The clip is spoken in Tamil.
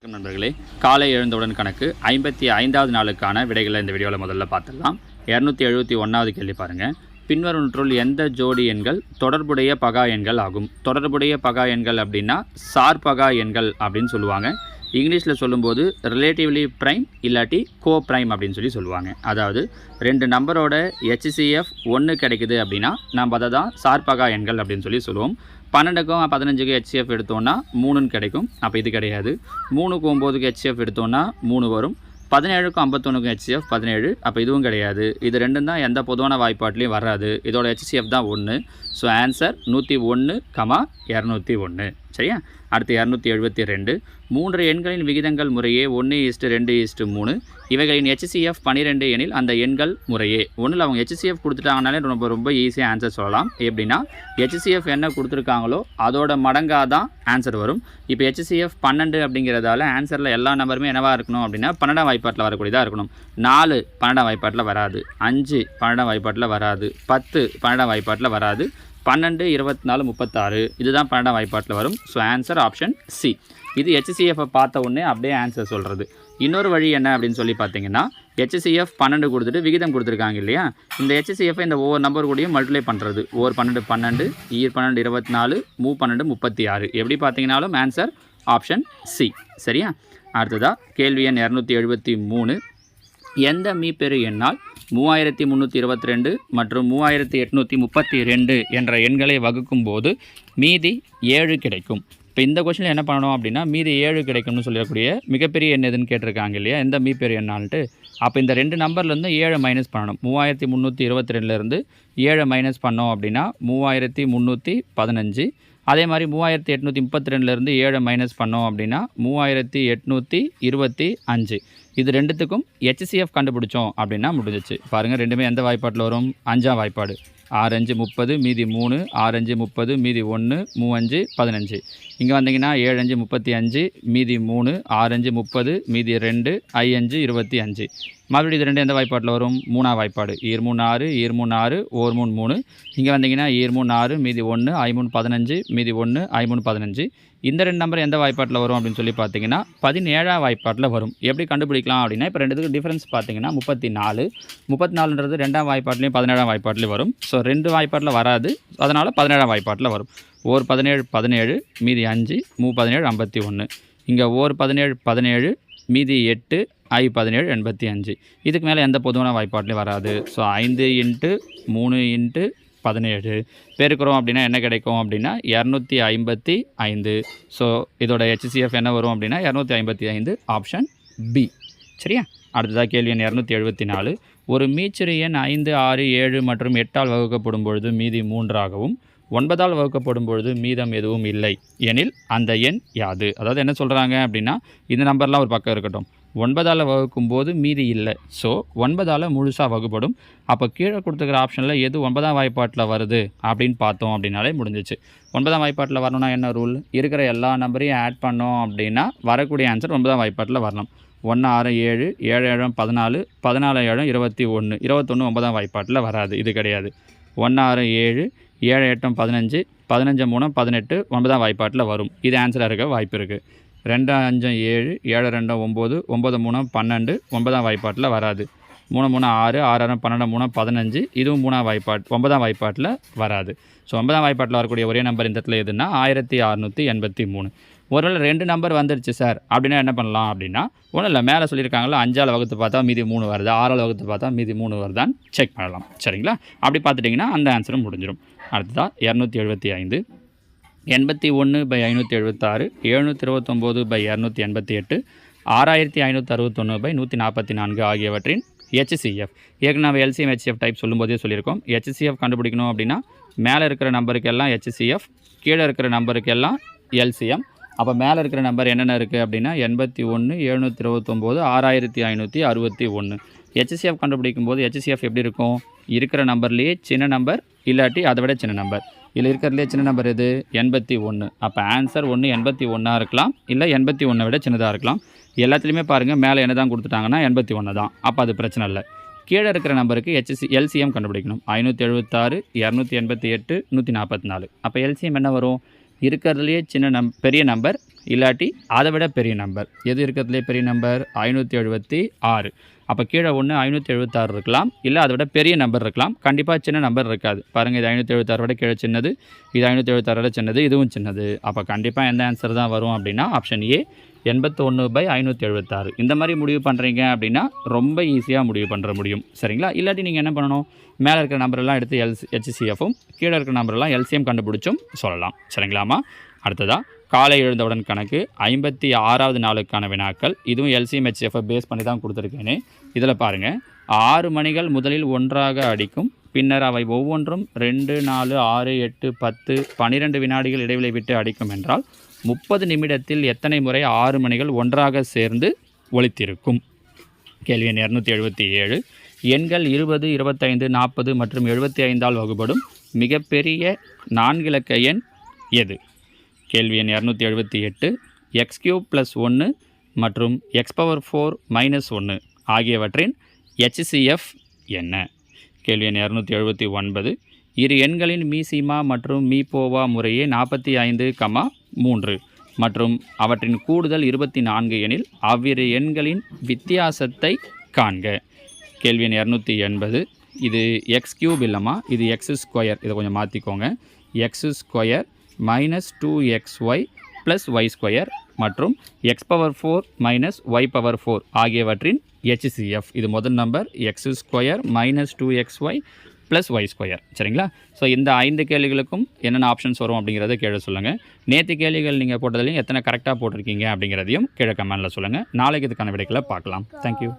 நண்பர்களே, காலை எழுந்தவுடன் கணக்கு 55வது நாளுக்கான விடைகளை இந்த வீடியோவில் முதல்ல பார்த்துடலாம். 271வது கேள்வி பாருங்கள். பின்வருவற்றுள் எந்த ஜோடி எண்கள் தொடர்புடைய பகா எண்கள் ஆகும்? தொடர்புடைய பகா எண்கள் அப்படின்னா சார்பகா எண்கள் அப்படின்னு சொல்லுவாங்க. இங்கிலீஷில் சொல்லும்போது ரிலேட்டிவ்லி ப்ரைம் இல்லாட்டி கோ ப்ரைம் அப்படின்னு சொல்லுவாங்க. அதாவது ரெண்டு நம்பரோட HCF 1 கிடைக்குது அப்படின்னா நம்ம அதை தான் சார்பகா எண்கள் அப்படின்னு சொல்லுவோம். 12க்கும் 15க்கும் HCF எடுத்தோன்னா 3ன்னு கிடைக்கும். அப்போ இது கிடையாது. 3க்கும் 9க்கு HCF எடுத்தோன்னா 3 வரும். 17க்கும் 51க்கும் HCF 17. அப்போ இதுவும் கிடையாது. இது ரெண்டும் தான் எந்த பொதுவான வாய்ப்பாட்லேயும் வராது. இதோட HCF தான் 1. So answer 101, 201. சரியா? அடுத்து 272. 3 எண்களின் விகிதங்கள் முறையே 1:2:3. இவைகளின் HCF 12 எனில் அந்த எண்கள் முறையே. ஒன்றில் அவங்க HCF கொடுத்துட்டாங்கனாலே ரொம்ப ஈஸியாக ஆன்சர் சொல்லலாம். எப்படின்னா HCF என்ன கொடுத்துருக்காங்களோ அதோட மடங்காக தான் ஆன்சர் வரும். இப்போ HCF 12 அப்படிங்கிறதால ஆன்சரில் எல்லா நம்பருமே என்னவாக இருக்கணும் அப்படின்னா 12ஆம் வாய்ப்பாட்டில் வரக்கூடியதாக இருக்கணும். 4 12ஆம் வாய்ப்பாட்டில் வராது. 5 12ஆம் வாய்ப்பாட்டில் வராது. 10 12ஆம் வாய்ப்பாட்டில் வராது. 12, 24, 36 இதுதான் 12ஆம் வாய்ப்பாட்டில் வரும். So answer option C. இது HCF பார்த்த உடனே அப்படியே ஆன்சர் சொல்கிறது. இன்னொரு வழி என்ன அப்படின்னு சொல்லி பார்த்தீங்கன்னா HCF 12 கொடுத்துட்டு விகிதம் கொடுத்துருக்காங்க இல்லையா, இந்த HCF இந்த ஒவ்வொரு நம்பர் கூடயும் மல்டிப்ளை பண்ணுறது. ஓர் 12 12, ஈர் 12 24, மூ 12 36. எப்படி பார்த்தீங்கன்னாலும் ஆன்சர் ஆப்ஷன் சி. சரியா? அடுத்ததாக கேள்வி எண் 273. எந்த மீப்பெரு எண்ணால் 3322 மற்றும் 3832 என்ற எண்களை வகுக்கும் போது மீதி 7 கிடைக்கும்? இப்போ இந்த கொஸ்டினில் என்ன பண்ணணும் அப்படின்னா மீதி 7 கிடைக்கும்னு சொல்லக்கூடிய மிகப்பெரிய எண் எதுன்னு கேட்டிருக்காங்க இல்லையா, எந்த மீப்பெரு எண்ணான்ட்டு. அப்போ இந்த ரெண்டு நம்பர்லேருந்து 7 மைனஸ் பண்ணணும். 3322லேருந்து 7 மைனஸ் பண்ணோம் அப்படின்னா 3315. அதே மாதிரி 3832லேருந்து 7 மைனஸ் பண்ணோம் அப்படின்னா 3825. இது ரெண்டுத்துக்கும் HCF கண்டுபிடிச்சோம் அப்படின்னா முடிஞ்சிச்சு. பாருங்கள், ரெண்டுமே எந்த வாய்ப்பாட்டில் வரும்? 5ஆம் வாய்ப்பாடு. 6 5 30 மீதி 3, 6 5 30 மீதி 1, 3 5 15. இங்கே வந்தீங்கன்னா 7 5 35 மீதி 3, 6 5 30 மீதி 2, 5 25. மறுபடியும் இது ரெண்டு எந்த வாய்ப்பாட்டில் வரும்? 3ஆம் வாய்ப்பாடு. ஈர் 3 6, ஈர் 3 6, ஓர் 3 3. இங்கே வந்தீங்கன்னா ஈர் 3 6 மீதி 1, I 3 15 மீதி 1, I 3 15. இந்த ரெண்டு நம்பர் எந்த வாய்ப்பாட்டில் வரும் அப்படின்னு சொல்லி பார்த்தீங்கன்னா 17ஆம் வாய்ப்பாட்டில் வரும். எப்படி கண்டுபிடிக்கலாம் அப்படின்னா இப்போ ரெண்டுத்துக்கு டிஃப்ரென்ஸ் பார்த்தீங்கன்னா 34. 34ன்றது 2ஆம் வாய்ப்பாட்லேயும் 17ஆம் வாய்ப்பாட்லேயும் வரும். ஸோ 2 வாய்ப்பாட்டில் வராது, அதனால் 17ஆம் வாய்ப்பாட்டில் வரும். ஓர் 17 17 மீதி 5, மூ 17 51. இங்கே ஓர் 17 17 மீதி 8, I 17 85. இதுக்கு மேலே எந்த பொதுவான வாய்ப்பாட்லேயும் வராது. ஸோ 5 × 3 × 17 பெருக்கிறோம் அப்படின்னா என்ன கிடைக்கும் அப்படின்னா 255. ஸோ இதோட HCF என்ன வரும் அப்படின்னா 255, ஆப்ஷன் பி. சரியா? அடுத்ததாக கேள்வி எண் 274. ஒரு மீச்சிறு எண் 5 6 7 மற்றும் 8ஆல் வகுக்கப்படும் பொழுது மீதி 3ஆகவும் 9ஆல் வகுக்கப்படும் பொழுது மீதம் எதுவும் இல்லை எனில் அந்த எண் யாது? அதாவது என்ன சொல்கிறாங்க அப்படின்னா இந்த நம்பர்லாம் ஒரு பக்கம் இருக்கட்டும், 9ஆல் வகுக்கும் போது மீதி இல்லை. ஸோ 9ஆல் முழுசாக வகுப்படும். அப்போ கீழே கொடுத்துக்கிற ஆப்ஷனில் எது 9ஆம் வாய்ப்பாட்டில் வருது அப்படின்னு பார்த்தோம் அப்படின்னாலே முடிஞ்சிச்சு. 9ஆம் வாய்ப்பாட்டில் வரணும்னா என்ன ரூல்? இருக்கிற எல்லா நம்பரையும் ஆட் பண்ணோம் அப்படின்னா வரக்கூடிய ஆன்சர் 9ஆம் வாய்ப்பாட்டில் வரணும். 1 6 7, 7 7 14, 14 7 21. 21 9ஆம் வாய்ப்பாட்டில் வராது, இது கிடையாது. 1 6 7, 7 8 15, 15 3 18 9ஆம் வாய்ப்பாட்டில் வரும். இது ஆன்சராக இருக்க வாய்ப்பு இருக்குது. 2 5 7, 7 2 9, 9 3 12 9ஆம் வாய்ப்பாட்டில் வராது. 3 3 6, 6 6 12 3 15. இதுவும் 9ஆம் வாய்ப்பாட்டில் வராது. ஸோ 9ஆம் வாய்ப்பாட்டில் வரக்கூடிய ஒரே நம்பர் இந்த இடத்துல எதுன்னா 1683. ஒருவேளை 2 நம்பர் வந்துருச்சு சார் அப்படின்னா என்ன பண்ணலாம் அப்படின்னா ஒன்றும் இல்லை, மேலே சொல்லியிருக்காங்களா 5ஆல் வகுத்து பார்த்தா மீதி 3 வருது, 6ஆல் வகுத்து பார்த்தா மீதி 3 வருதான்னு செக் பண்ணலாம். சரிங்களா? அப்படி பார்த்துட்டிங்கன்னா அந்த ஆன்சரும் முடிஞ்சிடும். அடுத்ததாக 275. 81/576, 729/288, 6561/144 ஆகியவற்றின் HCF. ஏற்கனவே LCM HCF டைப் சொல்லும்போதே சொல்லியிருக்கோம். HCF கண்டுபிடிக்கணும் அப்படின்னா மேலே இருக்கிற நம்பருக்கெல்லாம் HCF, கீழே இருக்கிற நம்பருக்கெல்லாம் LCM. அப்போ மேலே இருக்கிற நம்பர் என்னென்ன இருக்குது அப்படின்னா 81 729 6561. HCF கண்டுபிடிக்கும் போது HCF எப்படி இருக்கும்? இருக்கிற நம்பர்லேயே சின்ன நம்பர் இல்லாட்டி அதை விட சின்ன நம்பர். இதில் இருக்கிறதுலே சின்ன நம்பர் எது? 81. அப்போ ஆன்சர் ஒன்று 81 இருக்கலாம், இல்லை 81 விட சின்னதாக இருக்கலாம். எல்லாத்துலேயுமே பாருங்கள் மேலே என்ன தான் கொடுத்துட்டாங்கன்னா 81 தான். அப்போ அது பிரச்சனை இல்லை. கீழே இருக்கிற நம்பருக்கு LCM கண்டுபிடிக்கணும். 576, 288, 144. அப்போ LCM என்ன வரும்? இருக்கிறதுலையே பெரிய நம்பர் இல்லாட்டி அதை விட பெரிய நம்பர். எது இருக்கிறதுலே பெரிய நம்பர்? 576. அப்போ கீழே ஒன்று 576 இருக்கலாம், இல்லை அதை விட பெரிய நம்பர் இருக்கலாம். கண்டிப்பாக சின்ன நம்பர் இருக்காது. பாருங்கள், இது 576 விட கீழே சின்னது, இது 576 விட சின்னது, இதுவும் சின்னது. அப்போ கண்டிப்பாக எந்த ஆன்சர் தான் வரும் அப்படின்னா ஆப்ஷன் ஏ 81/576. இந்த மாதிரி முடிவு பண்ணுறீங்க அப்படின்னா ரொம்ப ஈஸியாக முடிவு பண்ணுற முடியும். சரிங்களா? இல்லாட்டி நீங்கள் என்ன பண்ணணும், மேலே இருக்கிற நம்பரெல்லாம் எடுத்து HCFும் கீழே இருக்கிற நம்பரெல்லாம் LCM கண்டுபிடிச்சும் சொல்லலாம். சரிங்களாமா? அடுத்ததாக காலை எழுந்தவுடன் கணக்கு 56வது நாளுக்கான வினாக்கள். இதுவும் LCM HCFை பேஸ் பண்ணி தான் கொடுத்துருக்கேனே. இதில் பாருங்கள், 6 மணிகள் முதலில் ஒன்றாக அடிக்கும், பின்னர் அவை ஒவ்வொன்றும் 2, 4, 6, 8, 10, 12 வினாடிகள் இடைவெளி விட்டு அடிக்கும் என்றால் 30 நிமிடத்தில் எத்தனை முறை 6 மணிகள் ஒன்றாக சேர்ந்து ஒலித்திருக்கும்? கேள்வி எண் 277. எண்கள் 20, 25, 40 மற்றும் 75ஆல் வகுப்படும் மிகப்பெரிய 4 இலக்க எண் எது? கேள்வி எண் 278. x³ + 1 மற்றும் x⁴ - 1 ஆகியவற்றின் HCF என்ன? கேள்வி எண் 279. இரு எண்களின் மீசிமா மற்றும் மீபோவா முறையே 45, 3 மற்றும் அவற்றின் கூடுதல் 24 எனில் அவ்விரு எண்களின் வித்தியாசத்தை காண்க. கேள்வி எண் 280. இது x³ இல்லைம்மா, இது x². இதை கொஞ்சம் மாற்றிக்கோங்க. x² - 2xy + y² மற்றும் x⁴ - y⁴ ஆகியவற்றின் HCF. இது முதல் நம்பர் x² - 2xy + y². சரிங்களா? ஸோ இந்த 5 கேள்விகளுக்கும் என்னென்ன ஆப்ஷன்ஸ் வரும் அப்படிங்கிறத கீழே சொல்லுங்கள். நேற்று கேள்விகள் நீங்கள் போட்டதுலையும் எத்தனை கரெக்டாக போட்டிருக்கீங்க அப்படிங்கிறதையும் கீழே கமெண்டில் சொல்லுங்கள். நாளைக்கு இதுக்கான விடைகளை பார்க்கலாம். தேங்க்யூ.